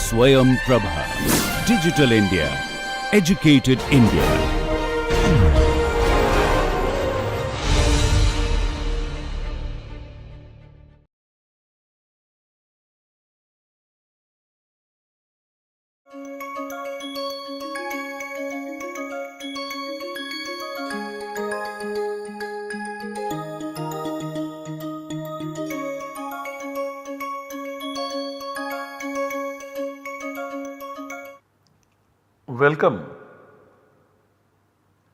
Swayam Prabha. Digital India. Educated India. Welcome.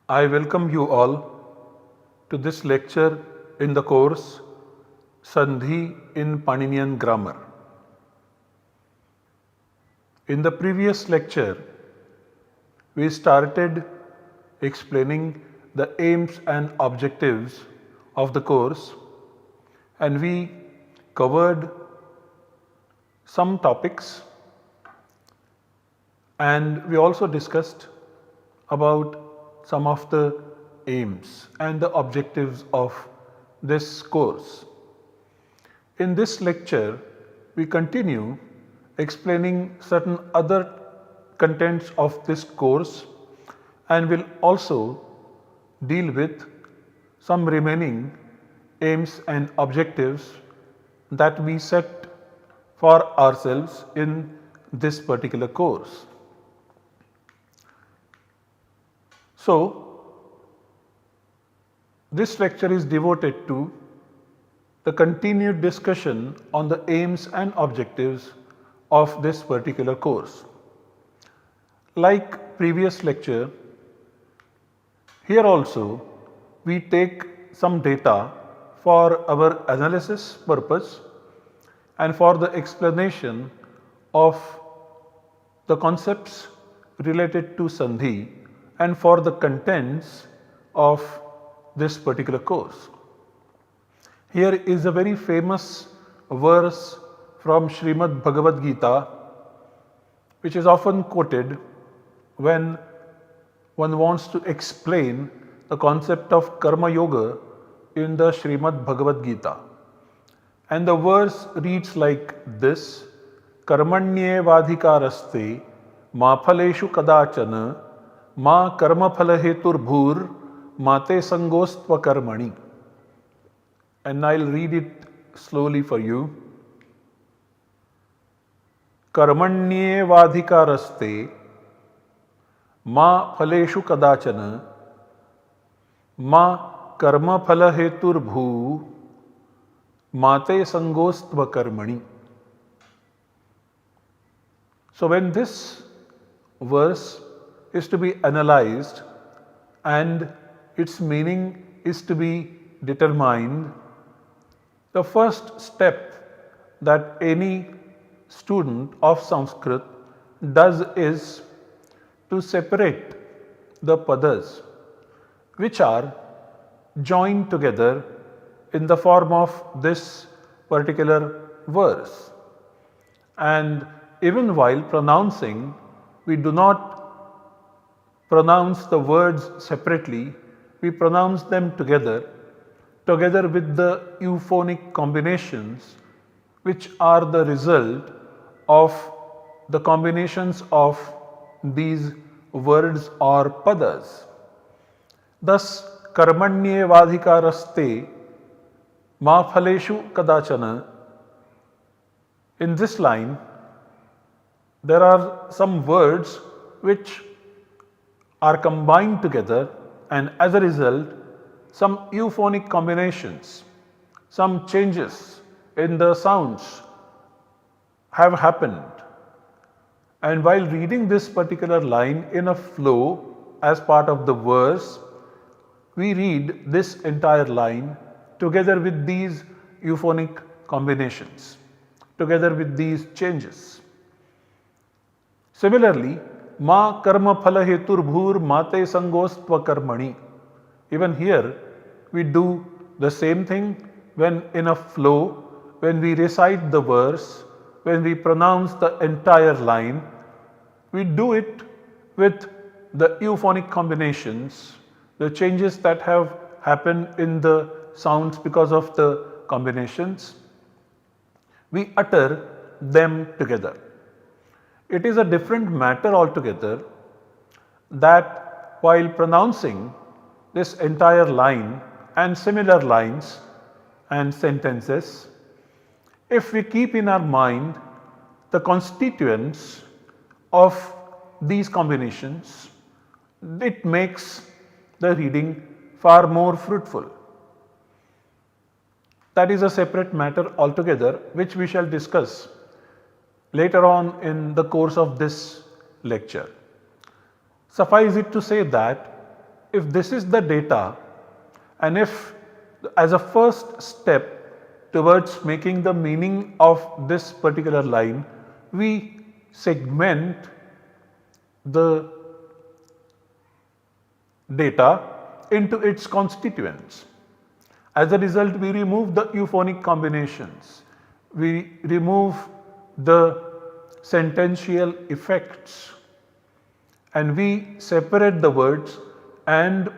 I welcome you all to this lecture in the course Sandhi in Paninian Grammar. In the previous lecture, we started explaining the aims and objectives of the course, and we covered some topics, and we also discussed about some of the aims and the objectives of this course. In this lecture, we continue explaining certain other contents of this course, and will also deal with some remaining aims and objectives that we set for ourselves in this particular course. So, this lecture is devoted to the continued discussion on the aims and objectives of this particular course. Like previous lecture, here also we take some data for our analysis purpose and for the explanation of the concepts related to sandhi and for the contents of this particular course. Here is a very famous verse from Srimad Bhagavad Gita, which is often quoted when one wants to explain the concept of Karma Yoga in the Srimad Bhagavad Gita. And the verse reads like this: Karmanyevadhikaraste ma phaleshu kadachana ma karma phala heturbhur mate sangostva karmani. And I'll read it slowly for you. Karmanyevadhikaraste ma phaleshu kadachana ma karma phala heturbhu mate sangostva karmani. So when this verse is to be analyzed and its meaning is to be determined, the first step that any student of Sanskrit does is to separate the padas which are joined together in the form of this particular verse. And even while pronouncing, we do not pronounce the words separately, we pronounce them together with the euphonic combinations which are the result of the combinations of these words or padas. Thus, karmanyevadhikaraste ma phaleshu kadachana. In this line, there are some words which are combined together, and as a result, some euphonic combinations, some changes in the sounds have happened. And while reading this particular line in a flow as part of the verse, we read this entire line together with these euphonic combinations, together with these changes. Similarly, ma karma phala heturbhur mate sangostva karmani. Even here we do the same thing when in a flow, when we recite the verse, when we pronounce the entire line, we do it with the euphonic combinations, the changes that have happened in the sounds because of the combinations. We utter them together. It is a different matter altogether that while pronouncing this entire line and similar lines and sentences, if we keep in our mind the constituents of these combinations, it makes the reading far more fruitful. That is a separate matter altogether, which we shall discuss later on in the course of this lecture. Suffice it to say that if this is the data, and if as a first step towards making the meaning of this particular line, we segment the data into its constituents. As a result, we remove the euphonic combinations, we remove the sentential effects, and we separate the words and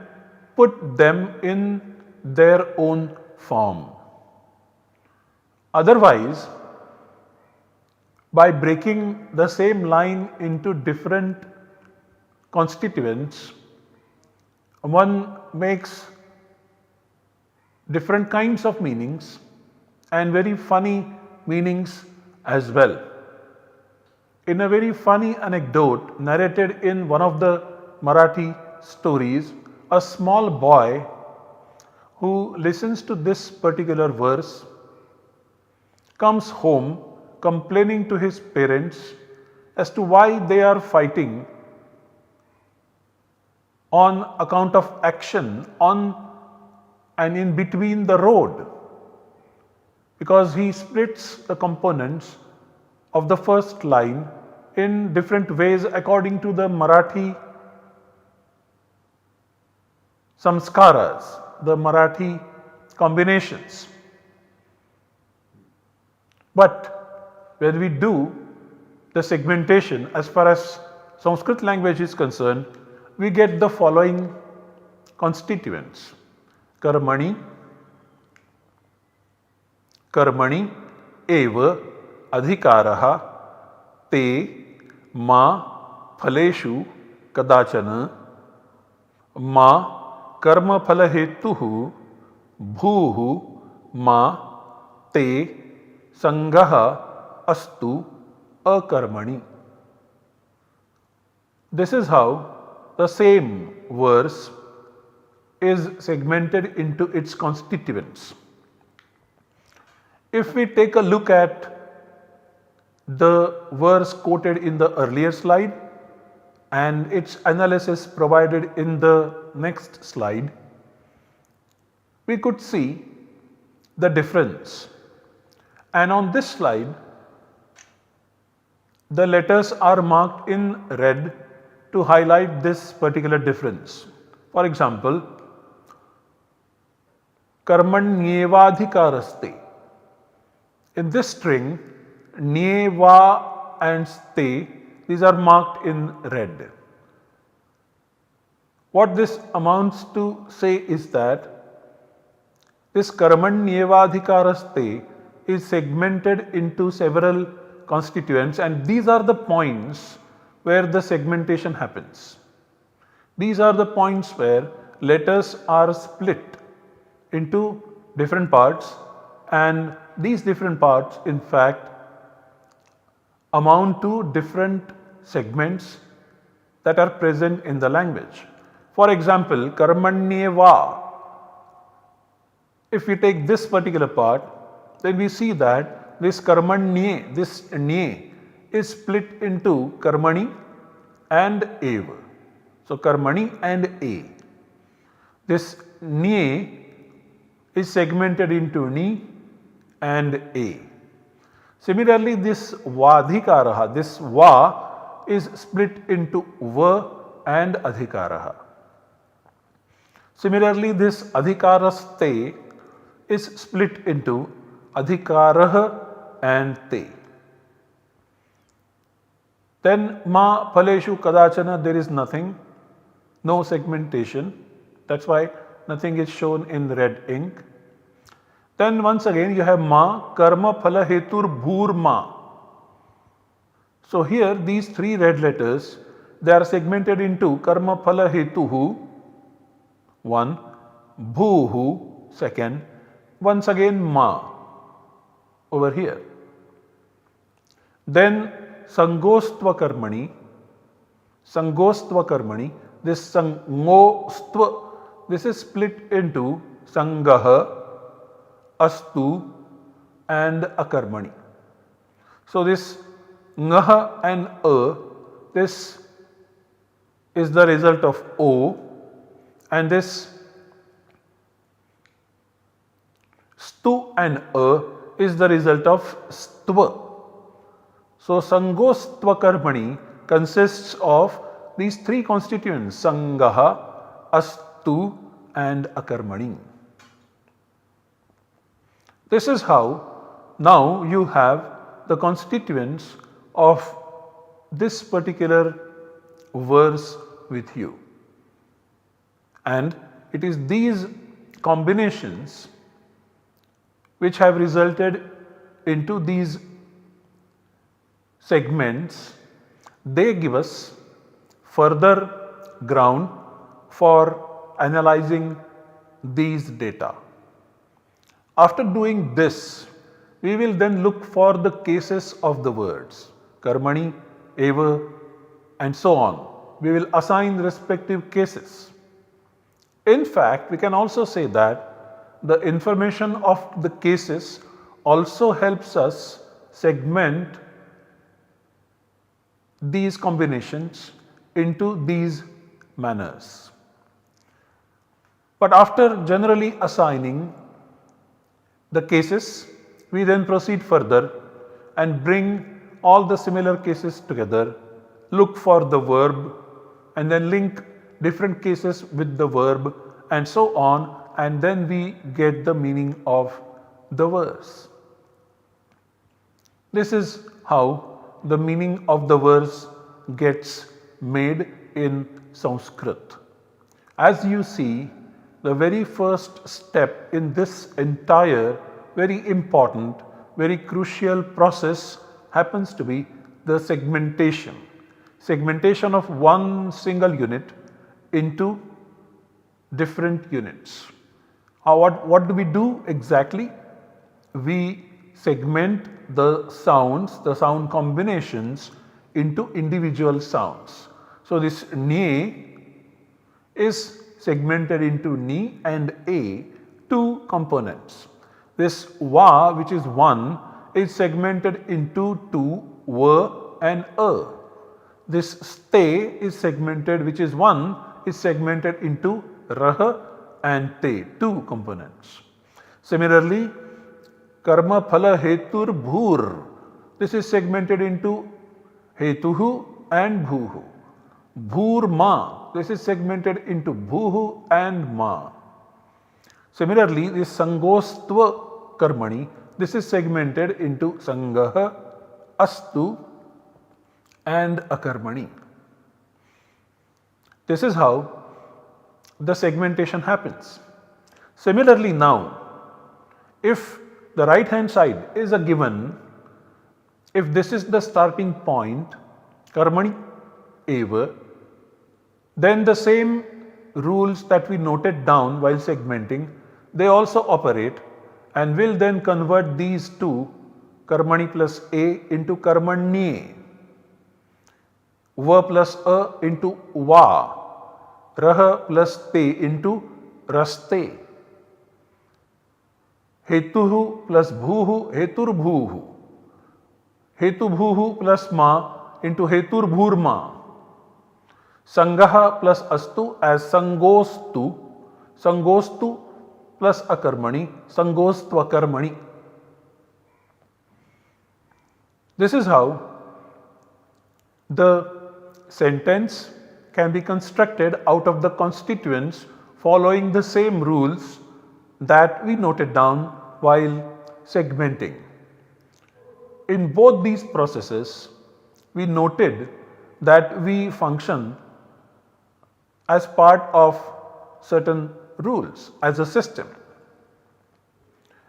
put them in their own form. Otherwise, by breaking the same line into different constituents, one makes different kinds of meanings and very funny meanings as well. In a very funny anecdote narrated in one of the Marathi stories, a small boy who listens to this particular verse comes home complaining to his parents as to why they are fighting on account of action on and in between the road, because he splits the components of the first line in different ways according to the Marathi samskaras, the Marathi combinations. But when we do the segmentation as far as Sanskrit language is concerned, we get the following constituents: karmani, karmani eva adhikaraha te ma phaleshu kadachana ma karma phalahetuhu bhuhu ma te sangaha astu akarmani. This is how the same verse is segmented into its constituents. If we take a look at the verse quoted in the earlier slide and its analysis provided in the next slide, we could see the difference. And on this slide, the letters are marked in red to highlight this particular difference. For example, karmanyevadhikaraste. In this string, nyeva and ste, these are marked in red. What this amounts to say is that this karmanyevadhikaraste is segmented into several constituents, and these are the points where the segmentation happens. These are the points where letters are split into different parts, and these different parts in fact amount to different segments that are present in the language. For example, karmanyeva, if we take this particular part, then we see that this karmanye, this nye, is split into karmani and eva. So karmani and a. This nye is segmented into ni and a. Similarly, this vadhikaraha, this va is split into va and adhikaraha. Similarly, this adhikaraste is split into adhikarah and te. Then ma phaleshu kadachana, there is nothing, no segmentation. That's why nothing is shown in red ink. Then once again you have ma karma phala hetur bhur ma. So here these three red letters, they are segmented into karma phala hetuhu, one, bhuhu, second, once again ma over here. Then sangostva karmani, this sangostva, this is split into sangaha, astu and akarmani. So this ngaha and this is the result of o, and this stu and is the result of stva. So sangostva karmani consists of these three constituents, sangaha, astu and akarmani. This is how now you have the constituents of this particular verse with you, and it is these combinations which have resulted into these segments. They give us further ground for analyzing these data. After doing this, we will then look for the cases of the words karmani, eva and so on. We will assign respective cases. In fact, we can also say that the information of the cases also helps us segment these combinations into these manners. But after generally assigning the cases, we then proceed further and bring all the similar cases together, look for the verb and then link different cases with the verb and so on, and then we get the meaning of the verse. This is how the meaning of the verse gets made in Sanskrit. As you see, the very first step in this entire very important, very crucial process happens to be the segmentation. Segmentation of one single unit into different units. What do we do exactly? We segment the sounds, the sound combinations into individual sounds. So this ne is segmented into ni and a, two components. This va, which is one, is segmented into two, va and a. This ste is segmented, which is one, is segmented into rah and te, two components. Similarly, karma phala hetur bhur, this is segmented into hetuhu and bhuhu. Bhur ma, this is segmented into bhuhu and ma. Similarly, this sangostva karmani, this is segmented into sangaha, astu and akarmani. This is how the segmentation happens. Similarly now, if the right hand side is a given, if this is the starting point, karmani eva, then the same rules that we noted down while segmenting, they also operate, and will then convert these two, karmani plus a, into karmanye, va plus a into va, rah plus te into raste, hetuhu plus bhuhu heturbhuhu, hetubhuhu plus ma into heturbhurma, sangaha plus astu as sangostu, sangostu plus akarmani, sangostva karmani. This is how the sentence can be constructed out of the constituents following the same rules that we noted down while segmenting. In both these processes, we noted that we function as part of certain rules, as a system.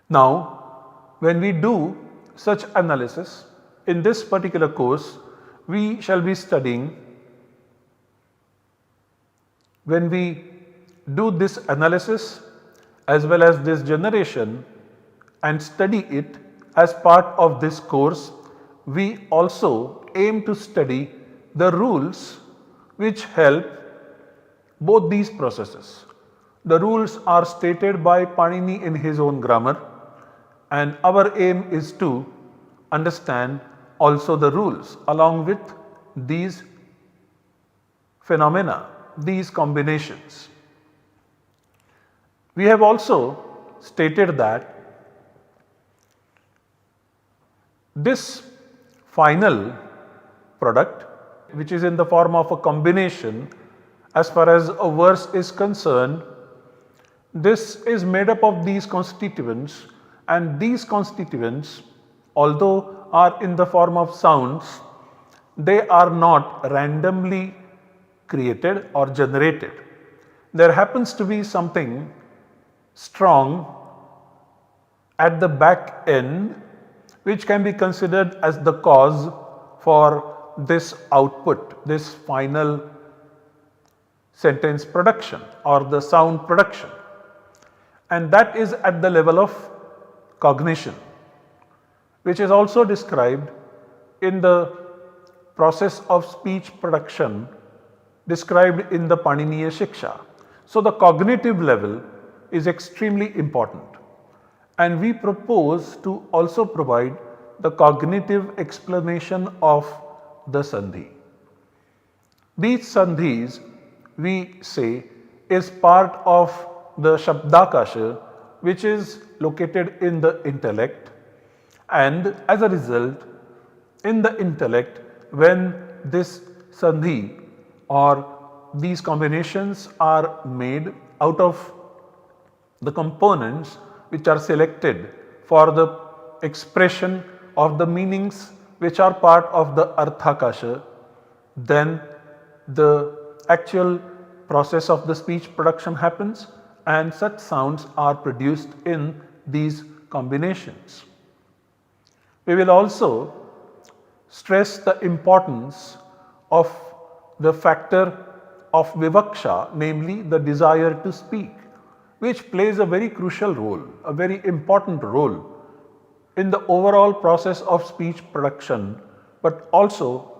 Now, when we do such analysis in this particular course, we shall be studying, when we do this analysis as well as this generation and study it as part of this course, we also aim to study the rules which help both these processes. The rules are stated by Panini in his own grammar, and our aim is to understand also the rules along with these phenomena, these combinations. We have also stated that this final product, which is in the form of a combination, as far as a verse is concerned, this is made up of these constituents, and these constituents, although are in the form of sounds, they are not randomly created or generated. There happens to be something strong at the back end which can be considered as the cause for this output, this final sentence production or the sound production, and that is at the level of cognition, which is also described in the process of speech production described in the Paninian Shiksha. So, the cognitive level is extremely important, and we propose to also provide the cognitive explanation of the sandhi. These sandhis, we say, is part of the Shabdakasha, which is located in the intellect, and as a result, in the intellect, when this sandhi or these combinations are made out of the components which are selected for the expression of the meanings which are part of the Arthakasha, then the actual process of the speech production happens and such sounds are produced in these combinations. We will also stress the importance of the factor of vivaksha, namely the desire to speak, which plays a very crucial role, a very important role in the overall process of speech production, but also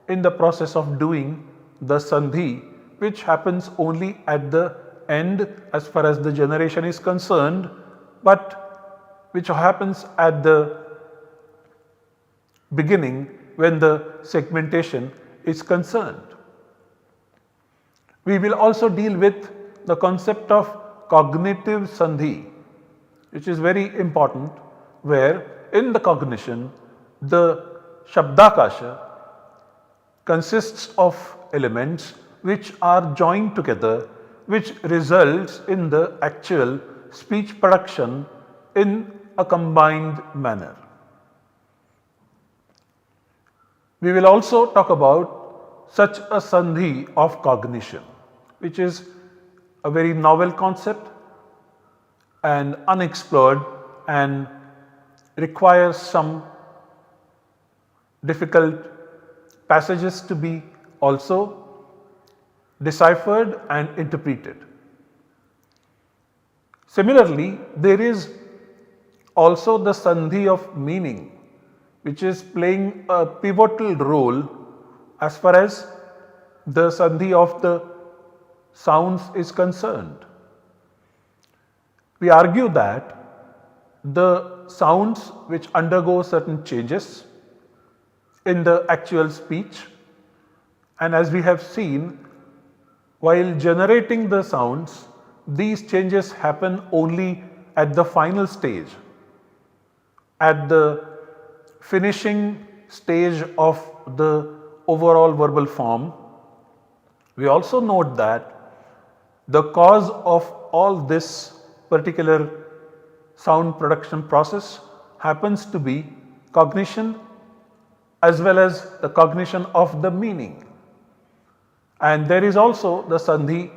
in the process of doing the sandhi, which happens only at the end as far as the generation is concerned, but which happens at the beginning when the segmentation is concerned. We will also deal with the concept of cognitive sandhi, which is very important, where in the cognition the Shabdakasha consists of elements which are joined together, which results in the actual speech production in a combined manner. We will also talk about such a sandhi of cognition, which is a very novel concept and unexplored and requires some difficult passages to be also deciphered and interpreted. Similarly, there is also the sandhi of meaning, which is playing a pivotal role as far as the sandhi of the sounds is concerned. We argue that the sounds which undergo certain changes in the actual speech, and as we have seen, while generating the sounds, these changes happen only at the final stage, at the finishing stage of the overall verbal form. We also note that the cause of all this particular sound production process happens to be cognition as well as the cognition of the meaning. And there is also the sandhi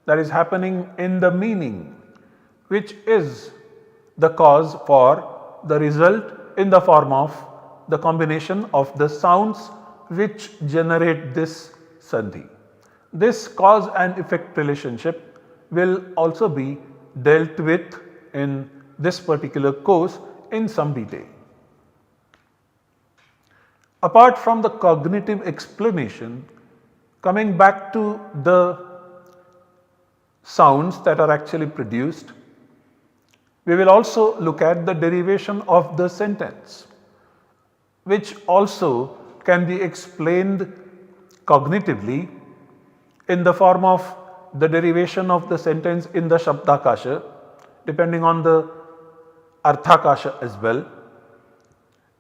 that is happening in the meaning, which is the cause for the result in the form of the combination of the sounds which generate this sandhi. This cause and effect relationship will also be dealt with in this particular course in some detail. Apart from the cognitive explanation, coming back to the sounds that are actually produced, we will also look at the derivation of the sentence, which also can be explained cognitively in the form of the derivation of the sentence in the Shabdakasha, depending on the Arthakasha as well.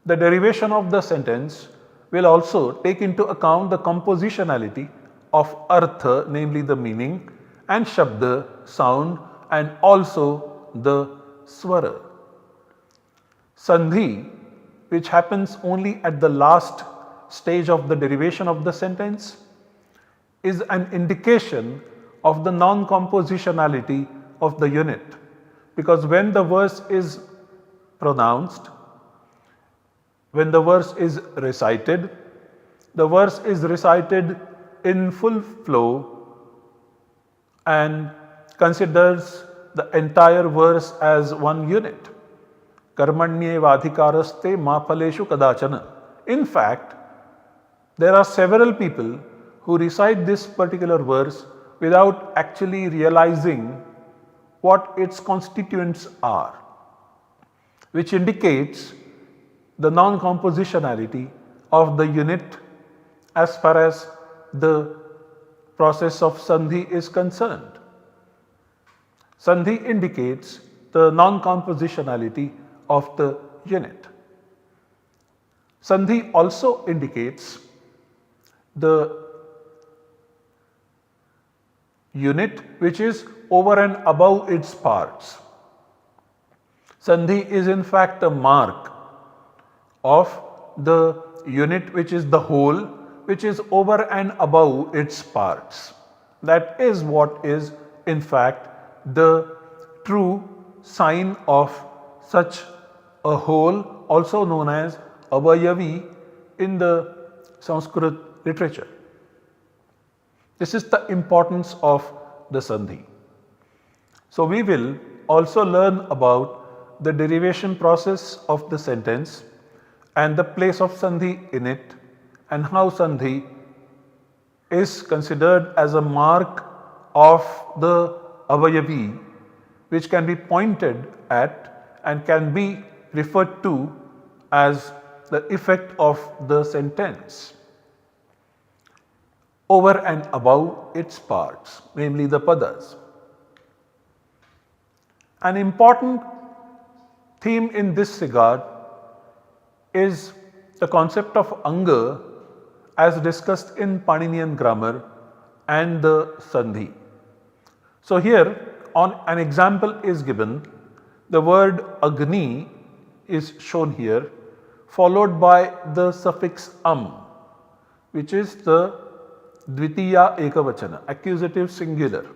The derivation of the sentence will also take into account the compositionality of Artha, namely the meaning, and Shabda, sound, and also the Swara. Sandhi, which happens only at the last stage of the derivation of the sentence, is an indication of the non-compositionality of the unit, because when the verse is pronounced, when the verse is recited in full flow and considers the entire verse as one unit. Karmanye vadhikaraste ma phaleshu kadachana. In fact, there are several people who recite this particular verse without actually realizing what its constituents are, which indicates the non-compositionality of the unit as far as the process of sandhi is concerned. Sandhi indicates the non-compositionality of the unit. Sandhi also indicates the unit which is over and above its parts. Sandhi is in fact a mark of the unit which is the whole, which is over and above its parts. That is what is in fact the true sign of such a whole, also known as avayavi in the Sanskrit literature. This is the importance of the sandhi. So we will also learn about the derivation process of the sentence and the place of sandhi in it, and how sandhi is considered as a mark of the avayavi, which can be pointed at and can be referred to as the effect of the sentence over and above its parts, namely the padas. An important theme in this regard is the concept of anga as discussed in Paninian grammar and the sandhi. So here on an example is given, the word agni is shown here, followed by the suffix which is the dvitiya ekavachana, accusative singular.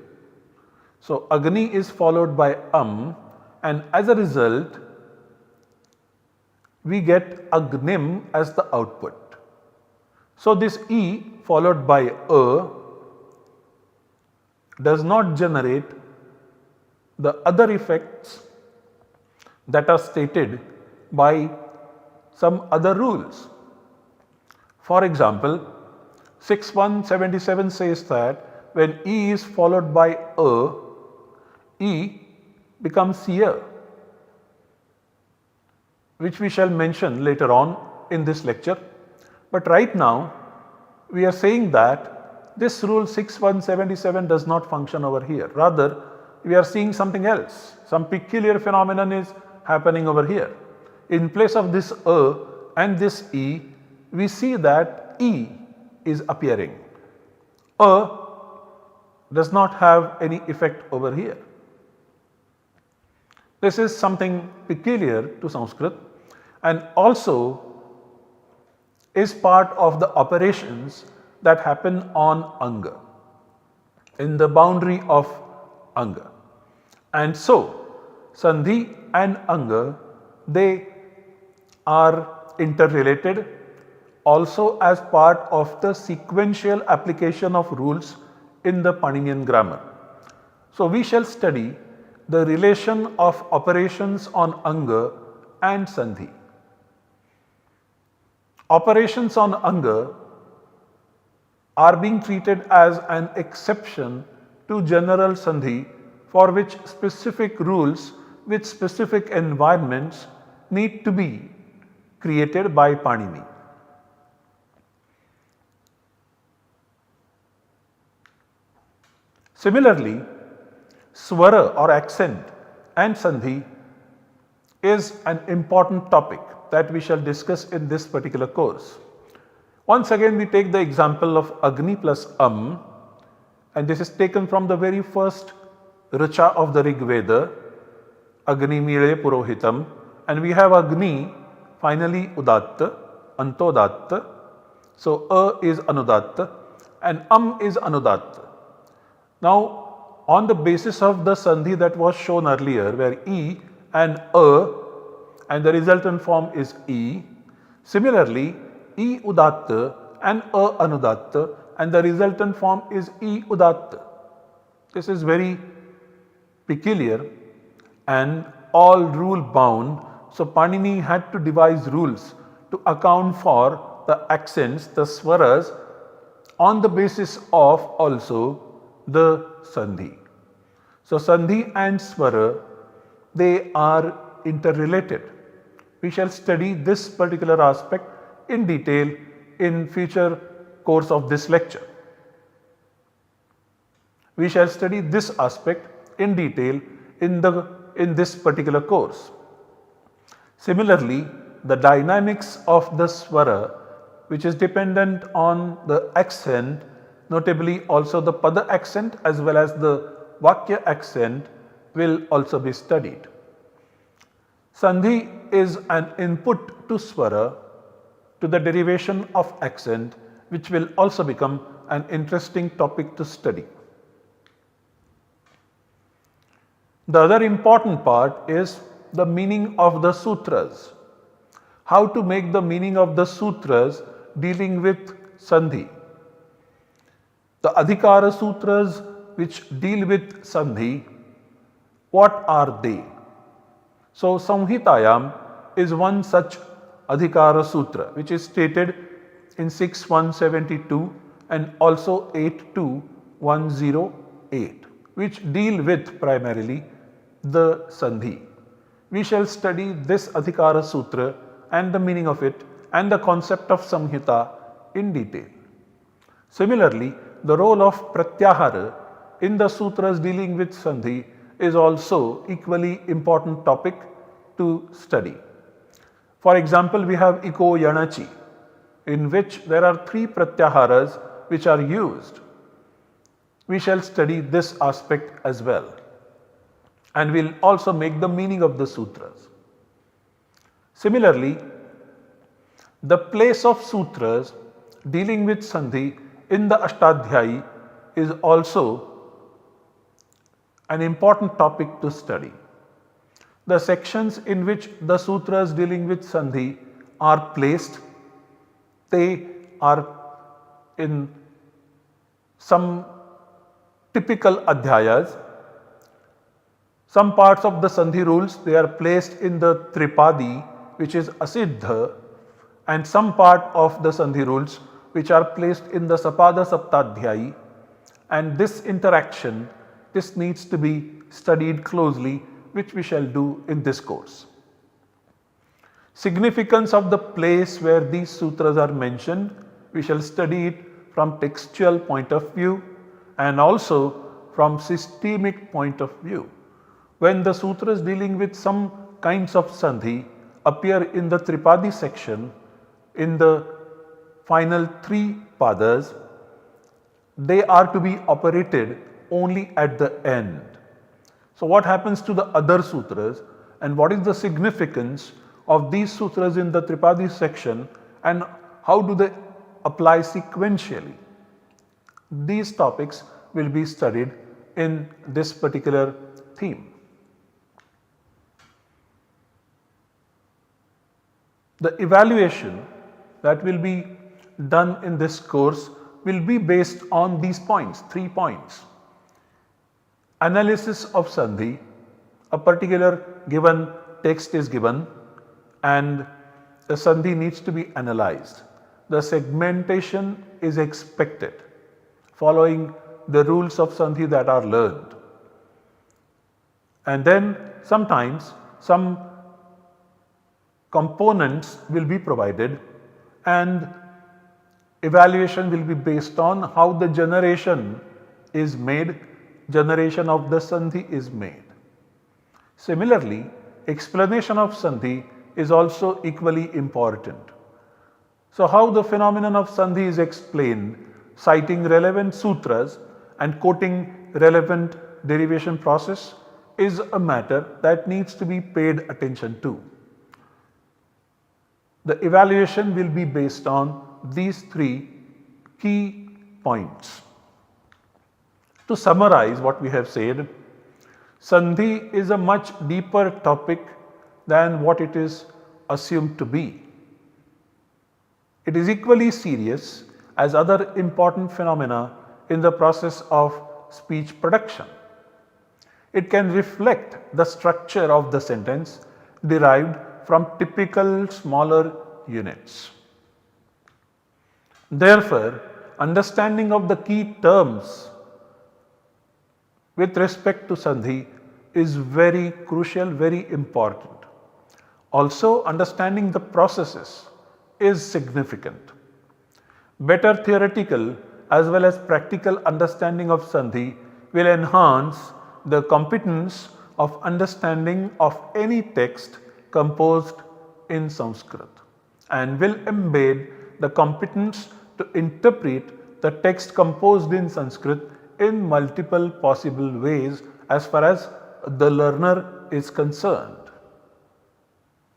So agni is followed by and as a result we get agnim as the output. So this e followed by a does not generate the other effects that are stated by some other rules. For example, 6177 says that when e is followed by a, e becomes year, which we shall mention later on in this lecture. But right now we are saying that this rule 6177 does not function over here. Rather, we are seeing something else. Some peculiar phenomenon is happening over here. In place of this a and this e, we see that e is appearing. A does not have any effect over here. This is something peculiar to Sanskrit and also is part of the operations that happen on anga, in the boundary of anga. And so sandhi and anga, they are interrelated also as part of the sequential application of rules in the Paninian grammar. So, we shall study the relation of operations on anga and sandhi. Operations on anga are being treated as an exception to general sandhi, for which specific rules with specific environments need to be created by Panini. Similarly, swara or accent and sandhi is an important topic that we shall discuss in this particular course. Once again, we take the example of Agni plus and this is taken from the very first Richa of the Rig Veda, Agni Mire Purohitam, and we have Agni finally Udatta, Antodatta. So, A is Anudatta and is Anudatta. Now, on the basis of the sandhi that was shown earlier, where E and A and the resultant form is E, similarly, E Udatta and A Anudatta and the resultant form is E Udatta. This is very peculiar and all rule bound. So, Panini had to devise rules to account for the accents, the swaras, on the basis of also the sandhi. So, sandhi and swara, they are interrelated. We shall study this particular aspect in detail in future course of this lecture. We shall study this aspect in detail in this particular course. Similarly, the dynamics of the swara, which is dependent on the accent, notably also the pada accent as well as the vakya accent, will also be studied. Sandhi is an input to swara, to the derivation of accent, which will also become an interesting topic to study. The other important part is the meaning of the sutras. How to make the meaning of the sutras dealing with sandhi. The adhikara sutras which deal with sandhi, what are they? So, Samhitayam is one such adhikara sutra which is stated in 6.172 and also 8.2.108, which deal with primarily the sandhi. We shall study this adhikara sutra and the meaning of it and the concept of samhita in detail. Similarly, the role of pratyahara in the sutras dealing with sandhi is also equally important topic to study. For example, we have Iko Yanachi, in which there are 3 pratyaharas which are used. We shall study this aspect as well, and we will also make the meaning of the sutras. Similarly, the place of sutras dealing with sandhi in the Ashtadhyayi is also an important topic to study. The sections in which the sutras dealing with sandhi are placed, they are in some typical adhyayas. Some parts of the sandhi rules, they are placed in the tripadi, which is asiddha, and some part of the sandhi rules which are placed in the sapada saptadhyayi, and this interaction, this needs to be studied closely, which we shall do in this course. Significance of the place where these sutras are mentioned, we shall study it from textual point of view and also from systemic point of view. When the sutras dealing with some kinds of sandhi appear in the tripadi section, in the final 3 padas, they are to be operated only at the end. So, what happens to the other sutras and what is the significance of these sutras in the tripadi section and how do they apply sequentially? These topics will be studied in this particular theme. The evaluation that will be done in this course will be based on these points, 3 points. Analysis of sandhi, a particular given text is given and the sandhi needs to be analyzed. The segmentation is expected following the rules of sandhi that are learned. And then sometimes some components will be provided and evaluation will be based on how the generation is made, generation of the sandhi is made. Similarly, explanation of sandhi is also equally important. So, how the phenomenon of sandhi is explained, citing relevant sutras and quoting relevant derivation process is a matter that needs to be paid attention to. The evaluation will be based on these 3 key points. To summarize what we have said, sandhi is a much deeper topic than what it is assumed to be. It is equally serious as other important phenomena in the process of speech production. It can reflect the structure of the sentence derived from typical smaller units. Therefore, understanding of the key terms with respect to sandhi is very crucial, very important. Also, understanding the processes is significant. Better theoretical as well as practical understanding of sandhi will enhance the competence of understanding of any text composed in Sanskrit and will embed the competence to interpret the text composed in Sanskrit in multiple possible ways as far as the learner is concerned.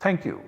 Thank you.